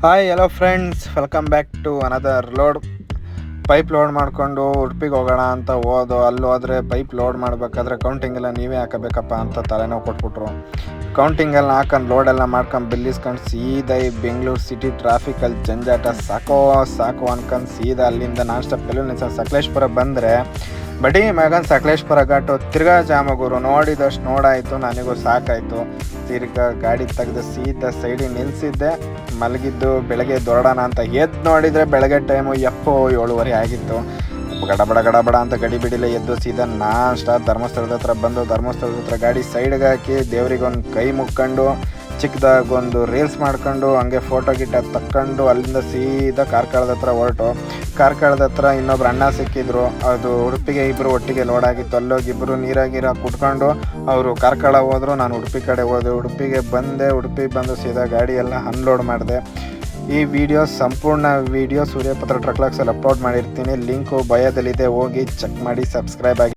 Hi hello friends, welcome back to another load. Pipe load ಮಾಡಿಕೊಂಡು ಉಡುಪಿಗೆ ಹೋಗೋಣ ಅಂತ ಅಲ್ಲಿ ಹೋದರೆ ಪೈಪ್ ಲೋಡ್ ಮಾಡಬೇಕಾದ್ರೆ ಕೌಂಟಿಂಗ್ ಎಲ್ಲ ನೀವೇ ಹಾಕಬೇಕಪ್ಪ ಅಂತ ತಲೆನೋವು ಕೊಟ್ಬಿಟ್ರು. ಕೌಂಟಿಂಗ್ ಎಲ್ಲ ಹಾಕೊಂಡು ಲೋಡೆಲ್ಲ ಮಾಡ್ಕೊಂಡು ಬಿಲ್ ಇಸ್ಕೊಂಡು ಸೀದಾ ಈ ಬೆಂಗಳೂರು ಸಿಟಿ ಟ್ರಾಫಿಕಲ್ಲಿ ಜಂಜಾಟ ಸಾಕು ಅನ್ಕೊಂಡು ಸೀದಾ ಅಲ್ಲಿಂದ ನಾನ್ ಸ್ಟಾಪ್ ಸಕಲೇಶ್ಪುರ ಬಂದರೆ ಬಡಿ ಮಗನ್ ಸಕಲೇಶ್ಪುರ ಘಾಟು ತಿರ್ಗಾ ಜಾಮಗುರು ನೋಡಿದಷ್ಟು ನೋಡಾಯಿತು. ನನಗೂ ಸಾಕಾಯಿತು. ತಿರ್ಗಾ ಗಾಡಿ ತೆಗೆದು ಸೀದಾ ಸೈಡಿಗೆ ನಿಲ್ಲಿಸಿದ್ದೆ. ಮಲಗಿದ್ದು ಬೆಳಗ್ಗೆ ದೊರಡೋಣ ಅಂತ ಎದ್ದು ನೋಡಿದರೆ ಬೆಳಗ್ಗೆ ಟೈಮು 7:30 ಆಗಿತ್ತು. ಗಡಬಡ ಅಂತ ಗಡಿ ಬಿಡಿಲ್ಲ ಎದ್ದು ಸೀದಾ ನಾನ್ ಸ್ಟಾಪ್ ಧರ್ಮಸ್ಥಳದ ಹತ್ರ ಬಂದು ಧರ್ಮಸ್ಥಳದ ಹತ್ರ ಗಾಡಿ ಸೈಡ್ಗೆ ಹಾಕಿ ದೇವ್ರಿಗೊಂದು ಕೈ ಮುಕ್ಕೊಂಡು ಚಿಕ್ಕದಾಗೊಂದು ರೀಲ್ಸ್ ಮಾಡ್ಕೊಂಡು ಹಂಗೆ ಫೋಟೋ ಗಿಟ್ಟ ತಕ್ಕೊಂಡು ಅಲ್ಲಿಂದ ಸೀದಾ ಕಾರ್ಕಳದ ಹತ್ರ ಹೊರಟು. ಕಾರ್ಕಳದ ಹತ್ರ ಇನ್ನೊಬ್ರು ಅಣ್ಣ ಸಿಕ್ಕಿದ್ರು. ಅದು ಉಡುಪಿಗೆ ಇಬ್ಬರು ಒಟ್ಟಿಗೆ ಲೋಡ್ ಆಗಿತ್ತು. ಅಲ್ಲೋಗಿ ಇಬ್ಬರು ನೀರಾಗಿರ ಕುಟ್ಕೊಂಡು ಅವರು ಕಾರ್ಕಳ ಹೋದ್ರು, ನಾನು ಉಡುಪಿ ಕಡೆ ಹೋದೆ. ಉಡುಪಿಗೆ ಬಂದು ಸೀದಾ ಗಾಡಿ ಎಲ್ಲ ಅನ್ಲೋಡ್ ಮಾಡಿದೆ. ಈ ಸಂಪೂರ್ಣ ವಿಡಿಯೋ ಸೂರ್ಯಪತ್ರ ಟ್ರಕ್ಲಾಕ್ಸಲ್ಲಿ ಅಪ್ಲೋಡ್ ಮಾಡಿರ್ತೀನಿ. ಲಿಂಕು ಬಯೋದಲ್ಲಿದೆ, ಹೋಗಿ ಚೆಕ್ ಮಾಡಿ, ಸಬ್ಸ್ಕ್ರೈಬ್ ಆಗಿ.